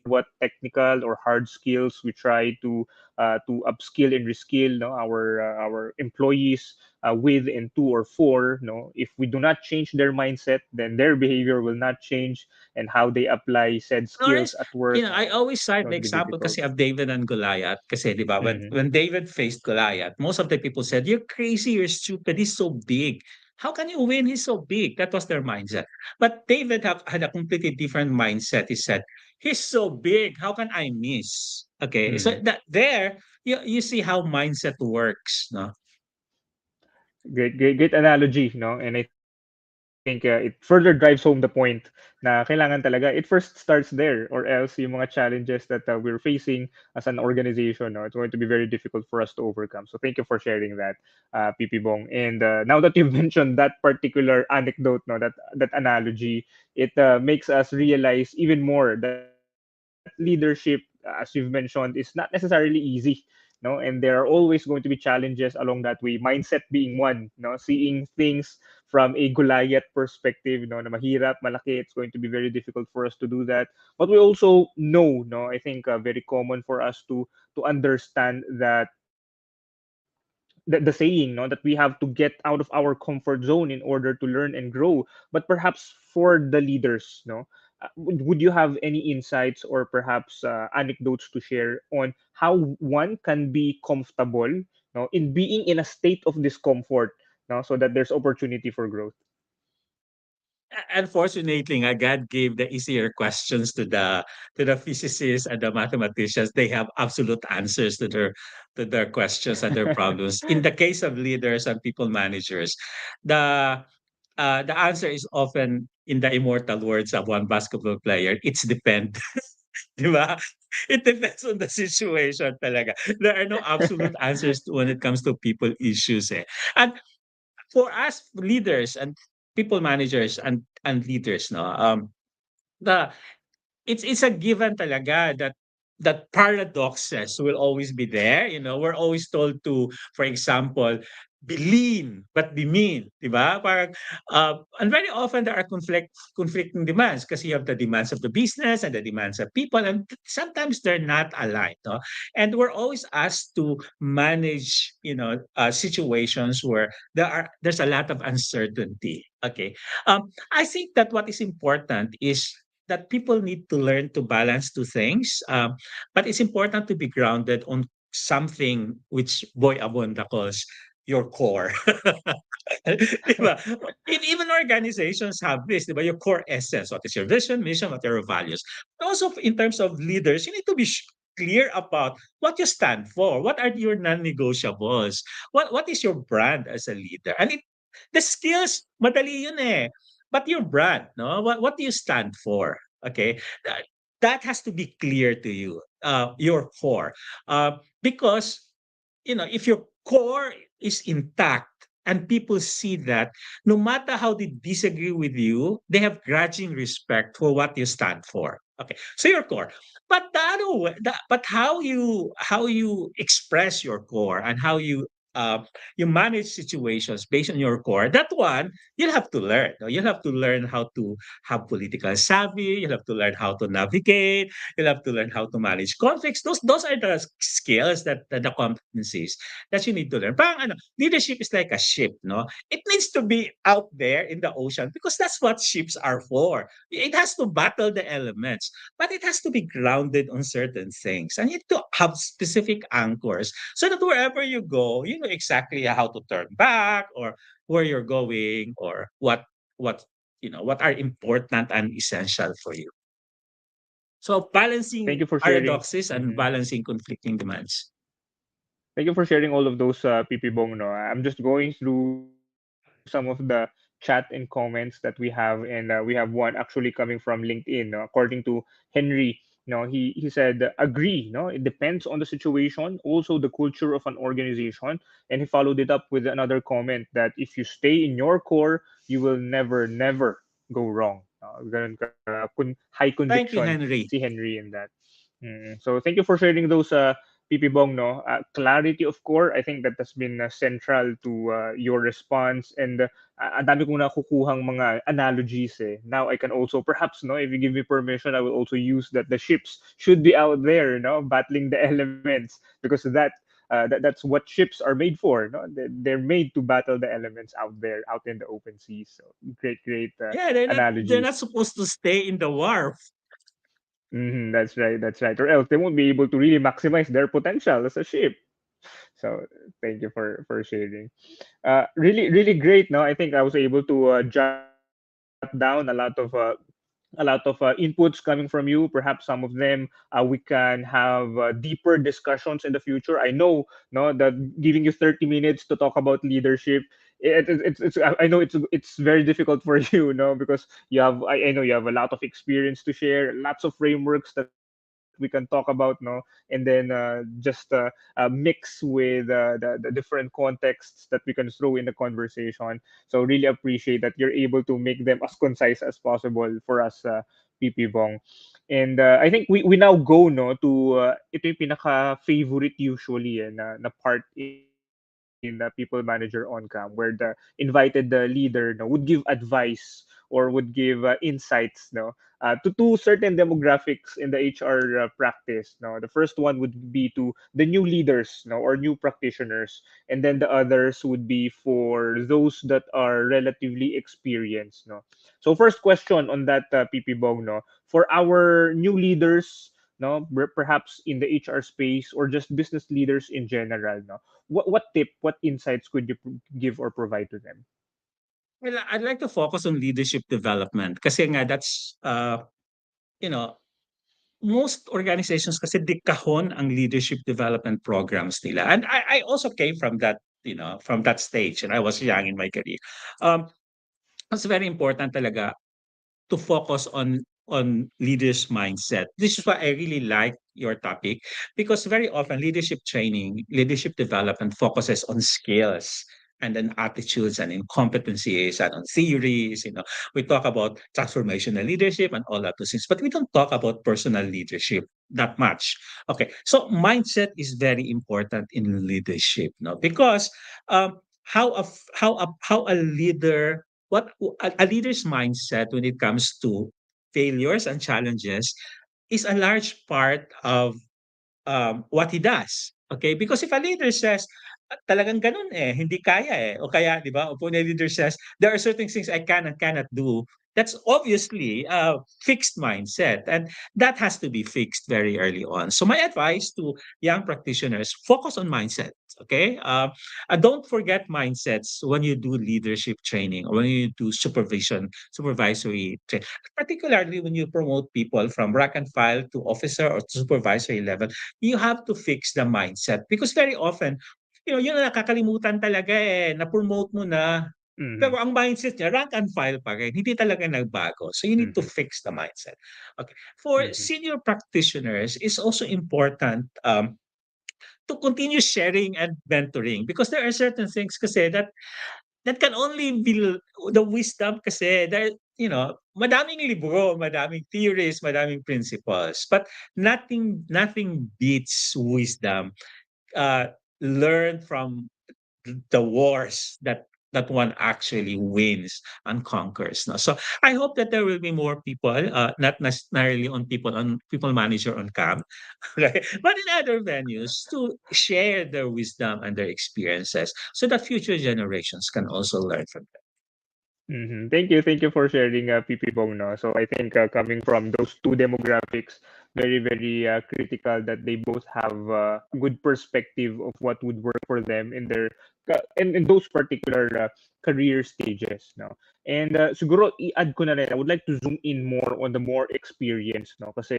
S1: what technical or hard skills we try to upskill and reskill, no, our employees with in 2 or 4, no, if we do not change their mindset, then their behavior will not change, and how they apply said skills
S3: Notice,
S1: at work,
S3: I always
S1: it's
S3: cite the
S1: going to be
S3: example
S1: difficult.
S3: kasi of David and Goliath. Kasi, di ba, when,
S1: Mhm.
S3: when David faced Goliath, most of the people said, "You're crazy, you're stupid, he's so big. How can you win? He's so big." That was their mindset. But David had a completely different mindset. He said, "He's so big, how can I miss?" Okay, so
S1: Mhm.
S3: that there, you see how mindset works. No?
S1: Great analogy, no? And I think think it further drives home the point na kailangan talaga it first starts there, or else yung mga challenges that we're facing as an organization, no, it's going to be very difficult for us to overcome. So thank you for sharing that, PP Bong. And now that you've mentioned that particular anecdote, no, that analogy, it makes us realize even more that leadership, as you've mentioned, is not necessarily easy. No, and there are always going to be challenges along that way, mindset being one, no, seeing things from a Goliath perspective, no, na mahirap, malaki, it's going to be very difficult for us to do that. But we also know, no, I think very common for us to understand that the saying, no, that we have to get out of our comfort zone in order to learn and grow. But perhaps for the leaders, no, would you have any insights or perhaps anecdotes to share on how one can be comfortable, no, in being in a state of discomfort, no, so that there's opportunity for growth?
S3: Unfortunately, God gave the easier questions to the physicists and the mathematicians. They have absolute answers to their questions and their problems. In the case of leaders and people managers, the the answer is often in the immortal words of one basketball player. It's depend. Di ba? It depends on the situation talaga. There are no absolute answers when it comes to people issues. Eh. And for us leaders and people managers and leaders, no, the it's a given talaga that paradoxes will always be there. You know, we're always told to, for example, be lean but be mean, di ba? Parang, and very often there are conflicting demands because you have the demands of the business and the demands of people, and sometimes they're not aligned. No? And we're always asked to manage, you know, situations where there's a lot of uncertainty. Okay, I think that what is important is that people need to learn to balance two things. But it's important to be grounded on something which Boy Abonda calls your core. Diba? Even organizations have this, diba? Your core essence. What is your vision, mission, what are your values? But also in terms of leaders, you need to be clear about what you stand for. What are your non-negotiables? What is your brand as a leader? And the skills, madali yun eh. But your brand, no? What do you stand for? Okay, that has to be clear to you. Your core, because you know if your core is intact and people see that, no matter how they disagree with you, they have grudging respect for what you stand for. Okay, so your core, but the other way, but how you express your core and how uh, you manage situations based on your core. That one you'll have to learn. No? You'll have to learn how to have political savvy. You'll have to learn how to navigate. You'll have to learn how to manage conflicts. Those are the skills that the competencies that you need to learn. Parang ano, leadership is like a ship, no? It needs to be out there in the ocean because that's what ships are for. It has to battle the elements, but it has to be grounded on certain things. And you need to have specific anchors so that wherever you go, you know exactly how to turn back or where you're going or what what are important and essential for you. So balancing
S1: Thank you for sharing.
S3: paradoxes and
S1: Mhm.
S3: balancing conflicting demands.
S1: Thank you for sharing all of those, PP Bong. No, I'm just going through some of the chat and comments that we have, and we have one actually coming from LinkedIn. No? According to Henry, no, he said agree. No, it depends on the situation, also the culture of an organization, and he followed it up with another comment that if you stay in your core, you will never go wrong. Ganun high
S3: Thank you,
S1: conviction
S3: Henry.
S1: si Henry in that. So thank you for sharing those, PP Bong, no? Clarity of core, I think that has been central to your response. And ang dami kong nakukuhang mga analogies eh. Now I can also, perhaps, no, if you give me permission, I will also use that the ships should be out there, no, battling the elements, because that's what ships are made for, no? They're made to battle the elements out there, out in the open seas. So great
S3: Yeah, they're
S1: analogies.
S3: not supposed to stay in the wharf.
S1: That's right. That's right. Or else they won't be able to really maximize their potential as a ship. So thank you for sharing. Really great. No, I think I was able to jot down a lot of a lot of inputs coming from you. Perhaps some of them we can have deeper discussions in the future. I know, no, that giving you 30 minutes to talk about leadership, I know it's very difficult for you, no, because I know you have a lot of experience to share, lots of frameworks that we can talk about, no, and then mix with the different contexts that we can throw in the conversation. So really appreciate that you're able to make them as concise as possible for us, PP Bong. And I think we now go, no, to ito yung pinaka favorite usually, na part in People Manager on Cam, where the invited leader, no, would give advice or would give insights, no, to certain demographics in the HR practice. No, the first one would be to the new leaders, no, or new practitioners, and then the others would be for those that are relatively experienced. No, so first question on that, PP Bong, no, for our new leaders, no, perhaps in the HR space or just business leaders in general, no, what insights could you give or provide to them?
S3: Well, I'd like to focus on leadership development kasi nga that's, you know, most organizations kasi kahon ang leadership development programs nila. And I also came from that, from that stage, and I was young in my career. Um, it's very important talaga to focus on leaders' mindset. This is why I really like your topic, because very often leadership training, leadership development focuses on skills and then attitudes and in competencies and on theories. We talk about transformational leadership and all of those things, but we don't talk about personal leadership that much. Okay, so mindset is very important in leadership, no? Because how a leader what a leader's mindset when it comes to failures and challenges is a large part of what he does. Okay? Because if a leader says, talagang ganun hindi kaya o kaya, di ba, o a leader says, there are certain things I can and cannot do, that's obviously a fixed mindset. And that has to be fixed very early on. So my advice to young practitioners, focus on mindset. Okay? Don't forget mindsets when you do leadership training or when you do supervisory training, particularly when you promote people from rank and file to officer or to supervisory level. You have to fix the mindset because very often, yun ang nakakalimutan talaga na-promote mo na, pero
S1: Mhm.
S3: ang mindset niya, rank and file pa rin, hindi talaga nagbago. So you need to
S1: Mhm.
S3: fix the mindset. Okay. For
S1: Mhm.
S3: senior practitioners, it's also important to continue sharing and mentoring because there are certain things kasi that can only be the wisdom kasi there, madaming libro, madaming theories, madaming principles, but nothing beats wisdom learned from the wars that one actually wins and conquers. No? So I hope that there will be more people, not necessarily on people manager on camp, right? But in other venues to share their wisdom and their experiences so that future generations can also learn from them.
S1: Thank you for sharing, PP Bong. No? So I think coming from those two demographics, very, very critical that they both have good perspective of what would work for them in their in those particular career stages. No? And siguro i-add ko na rin, I would like to zoom in more on the more experience. No? Kasi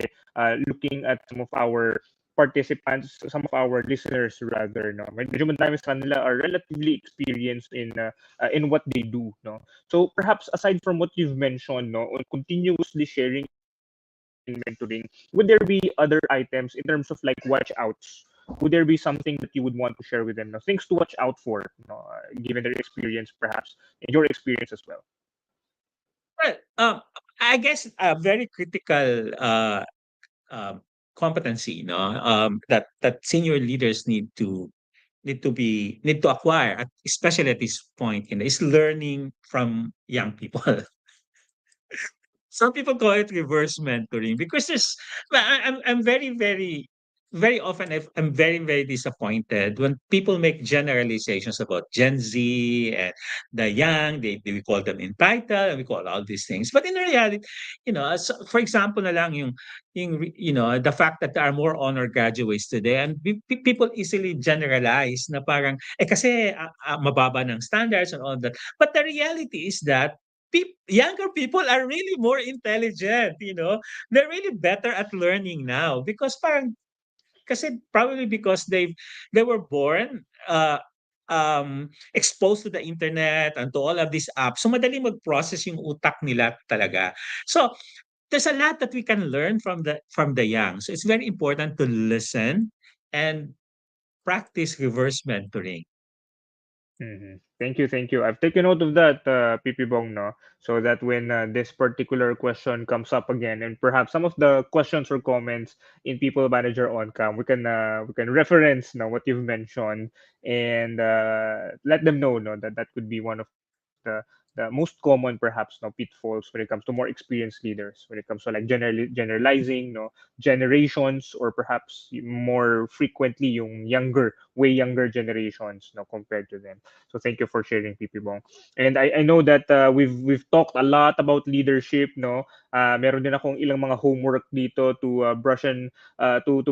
S1: looking at some of our participants, some of our listeners rather, no, medyo madami sa kanila are relatively experienced in what they do, no. So perhaps aside from what you've mentioned, no, on continuously sharing and mentoring, would there be other items in terms of like watch outs? Would there be something that you would want to share with them? No, things to watch out for, given their experience, perhaps, and your experience as well.
S3: Well, I guess a very critical um, competency, that senior leaders need to acquire, especially at this point, is learning from young people. Some people call it reverse mentoring because well, I'm very often I'm very, very disappointed when people make generalizations about Gen Z and the young. We call them entitled and we call all these things. But in reality, for example, na lang the fact that there are more honor graduates today and people easily generalize na parang kasi mababa ng standards and all that. But the reality is that younger people are really more intelligent, they're really better at learning now because parang kasi probably because they were born exposed to the internet and to all of these apps. So madali mag-process yung utak nila talaga. So there's a lot that we can learn from the young. So it's very important to listen and practice reverse mentoring.
S1: Thank you, thank you. I've taken note of that, PP Bong, no? So that when this particular question comes up again, and perhaps some of the questions or comments in People Manager on Cam, we can reference, what you've mentioned, and let them know, that that could be one of the most common, perhaps, pitfalls when it comes to more experienced leaders, when it comes to like generalizing, generations, or perhaps more frequently yung way younger generations, compared to them. So thank you for sharing, PP Bong. And I know that we've talked a lot about leadership, no. Meron din akong ilang mga homework dito to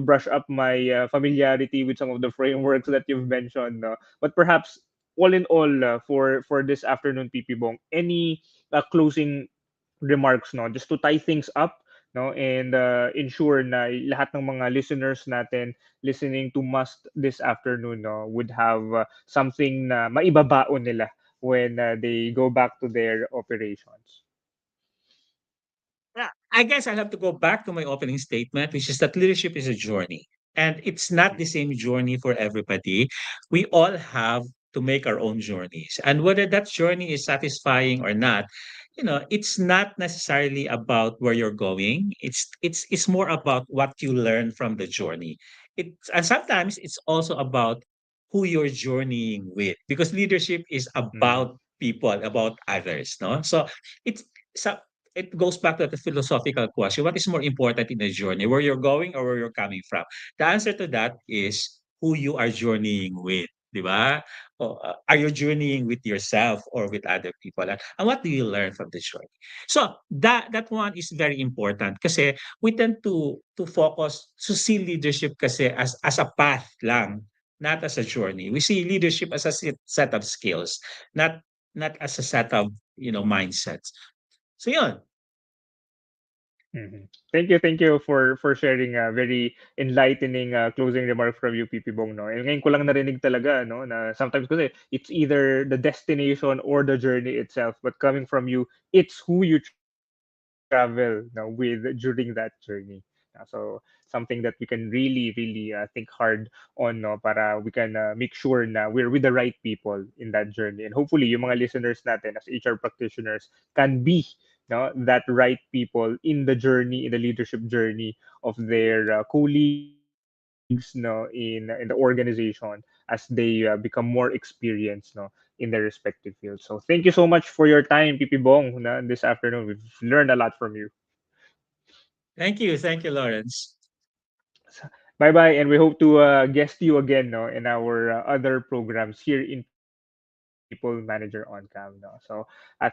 S1: brush up my familiarity with some of the frameworks that you've mentioned, no. But perhaps all in all, for this afternoon, PP Bong, any closing remarks, no, just to tie things up, no, and ensure na lahat ng mga listeners natin listening to Must this afternoon, no, would have something na maibabaon nila when they go back to their operations.
S3: Yeah, I guess I'll have to go back to my opening statement, which is that leadership is a journey. And it's not the same journey for everybody. We all have to make our own journeys. And whether that journey is satisfying or not, it's not necessarily about where you're going. It's more about what you learn from the journey. And sometimes it's also about who you're journeying with, because leadership is
S1: Mhm.
S3: about people, about others, no? So it's so it goes back to the philosophical question: what is more important in the journey, where you're going or where you're coming from? The answer to that is who you are journeying with, di ba? Are you journeying with yourself or with other people? And what do you learn from the journey? So that one is very important kasi we tend to focus to see leadership kasi as a path lang, not as a journey. We see leadership as a set of skills, not as a set of mindsets. So yun.
S1: Thank you for sharing a very enlightening closing remark from you, PP Bong, no. And ngayon ko lang narinig talaga, no, na sometimes kasi it's either the destination or the journey itself, but coming from you, it's who you travel, with during that journey. So something that we can really think hard on, no, para we can make sure na we're with the right people in that journey. And hopefully, yung mga listeners natin as HR practitioners can be, no, that right people in the journey, in the leadership journey of their colleagues, no, in the organization, as they become more experienced, no, in their respective fields. So thank you so much for your time, PP Bong, na, this afternoon. We've learned a lot from you.
S3: Thank you, Lawrence.
S1: Bye bye, and we hope to guest you again, no, in our other programs here in People Manager on Cam, no. So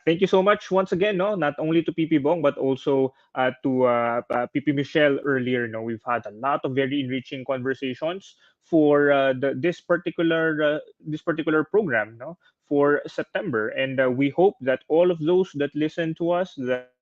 S1: thank you so much once again, no, not only to PP Bong but also to PP Michelle earlier. No, we've had a lot of very enriching conversations for this particular program, no, for September, and we hope that all of those that listen to us, that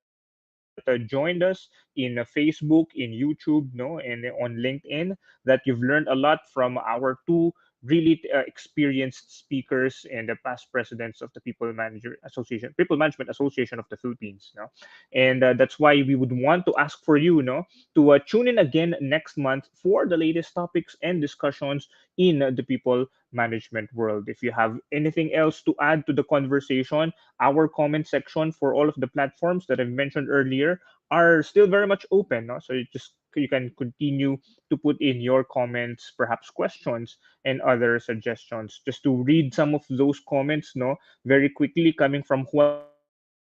S1: joined us in Facebook, in YouTube, no, and on LinkedIn, that you've learned a lot from our two really experienced speakers and the past presidents of the People Management Association of the Philippines, no. And that's why we would want to ask for you, no, to tune in again next month for the latest topics and discussions in the people management world. If you have anything else to add to the conversation, our comment section for all of the platforms that I've mentioned earlier are still very much open, no? So you can continue to put in your comments, perhaps questions and other suggestions. Just to read some of those comments, no, very quickly, coming from Juan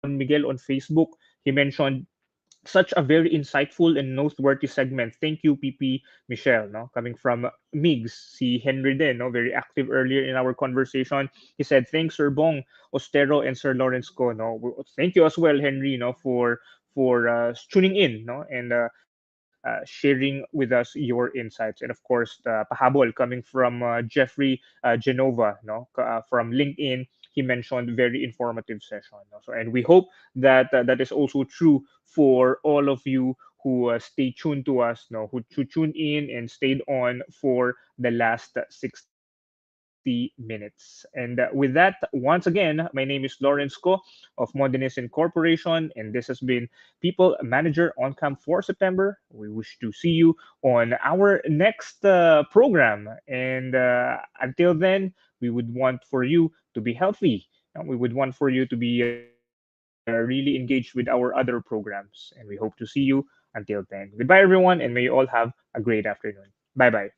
S1: Miguel on Facebook. He mentioned such a very insightful and noteworthy segment. Thank you, PP Michelle, no? Coming from Migs, si Henry din, no? Very active earlier in our conversation. He said, thanks, Sir Bong, Ostero, and Sir Lawrence Ko, no? Thank you as well, Henry, no, for tuning in, no, and sharing with us your insights. And of course, the pahabol coming from Jeffrey Genova, no, from LinkedIn. he mentioned very informative session. No? So, and we hope that that is also true for all of you who stay tuned to us, no, who tuned in and stayed on for the last 60 minutes. And with that, once again, my name is Lawrence Ko of Mondenez Incorporation, and this has been People Manager on Cam for September. We wish to see you on our next program. And until then, we would want for you to be healthy. We would want for you to be really engaged with our other programs. And we hope to see you until then. Goodbye, everyone, and may you all have a great afternoon. Bye bye.